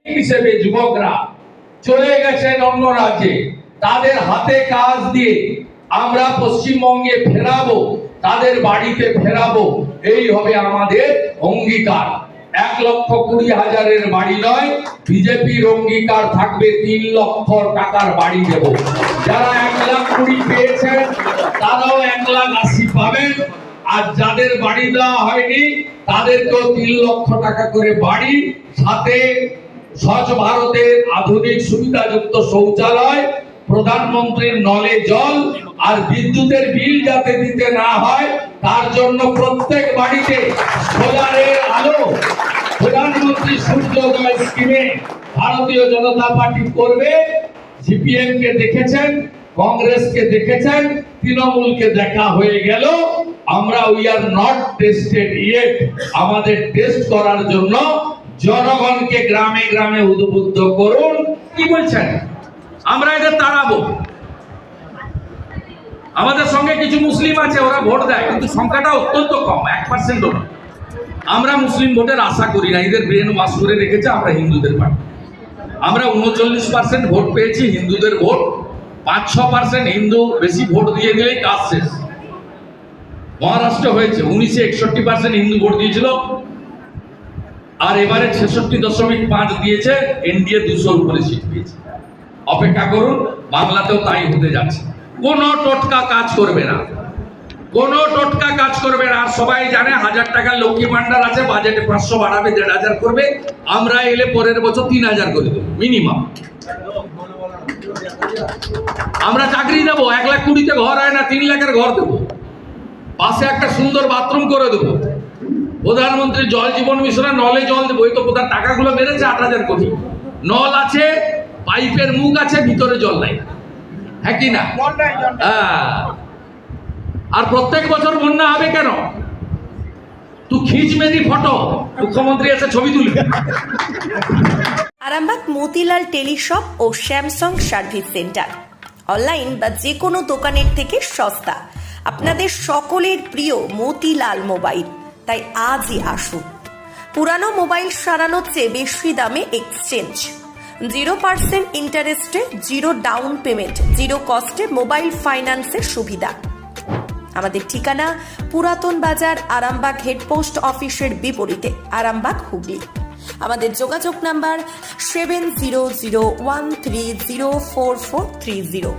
হিসেবে যুবকরা চলে গেছেন অন্য রাজ্যে, তাদের হাতে কাজ দিয়ে আমরা পশ্চিমবঙ্গে ফেরাবো, তাদের বাড়িতে ফেরাবো, এই হবে আমাদের অঙ্গীকার। 1,20,000-এর বাড়ি নয়, বিজেপির অঙ্গীকার থাকবে 3 লক্ষ টাকার বাড়ি দেব। যারা 1,20,000 পেয়েছেন তারাও 1,80,000 পাবেন, আর যাদের বাড়ি দেওয়া হয়নি তাদেরকেও 3 লক্ষ টাকা করে বাড়ি, সাথে স্বচ্ছ ভারতের আধুনিক সুবিধাযুক্ত শৌচালয়, প্রধানমন্ত্রীর নলে জল, আর বিদ্যুতের বিল যাতে দিতে না হয় তার জন্য প্রত্যেক বাড়িতে সোলারের আলো। প্রধানমন্ত্রী সূর্যোদয় স্কিমে ভারতীয় জনতা পার্টি করবে। সিপিএম কে দেখেছেন, কংগ্রেসকে দেখেছেন, তৃণমূলকে দেখা হয়ে গেল। আমরা we are not tested yet. আমাদের টেস্ট করার জন্য জনগণকে গ্রামে গ্রামে উদ্বুদ্ধ করুন। কি বলছেন? আমরা এদের তাড়াবো। আমাদের সঙ্গে কিছু মুসলিম আছে, ওরা ভোট দেয়, কিন্তু সংখ্যাটা অত্যন্ত কম, 1%ও না। আমরা মুসলিম ভোটের আশা করি না, এদের ব্রেন ওয়াশ করে রেখেছে আমরা হিন্দুদের পার্টি। আমরা 39% ভোট পেয়েছি, হিন্দুদের ভোট 5-6%। হিন্দু বেশি ভোট দিয়ে দিলেই কাজ শেষ। মহারাষ্ট্র হয়েছে 1961% হিন্দু ভোট দিয়েছিল, আর এবারে 66.5 দিয়েছে। এনডিএ 200-র উপরে সিট পেয়েছে। অপেক্ষা করুন, বাংলাতেও তাই হতে যাচ্ছে। কোনো টোটকা কাজ করবে না, কোনো টোটকা কাজ করবে না। আর সবাই জানে 1000 টাকার লক্ষ্মী ভান্ডার আছে, বাজেটে 500 বাড়াবে, 1,500 করবে। আমরা এলে পরের বছর 3,000 করে দেবো মিনিমাম। আমরা চাকরি দেবো, 1,20,000-তে ঘর হয় না, 3 লাখের ঘর দেবো। পাশে একটা সুন্দর বাথরুম করে দেবো। প্রধানমন্ত্রী জল জীবন মিশনে নলে জল দেবো। এই তো প্রধান টাকাগুলো বেড়েছে 8,000 কোটি। নল আছে, পাইপের মুখ আছে, ভিতরে জল নাই, হ্যাঁ কি না? আর প্রত্যেক বছর বন্যা হবে কেন? তুই খিচ মেরি ফটো, মুখ্যমন্ত্রী এসে ছবি তুলবে। আরামবাগ মতিলাল টেলিশপ ও স্যামসাং সার্ভিস সেন্টার, অনলাইন বা যে কোনো দোকানের থেকে সস্তা। আপনাদের সকলের প্রিয় মতিলাল মোবাইল, তাই আজই আসুন। পুরানো মোবাইল সারানোর চেয়ে বেশি দামে এক্সচেঞ্জ, 0% ইন্টারেস্টে, 0 ডাউন পেমেন্ট, 0 কস্টে মোবাইল ফাইন্যান্সের সুবিধা। আমাদের ঠিকানা পুরাতন বাজার, আরামবাগ হেডপোস্ট অফিসের বিপরীতে, আরামবাগ, হুগলি। আমাদের যোগাযোগ নাম্বার 7001304430।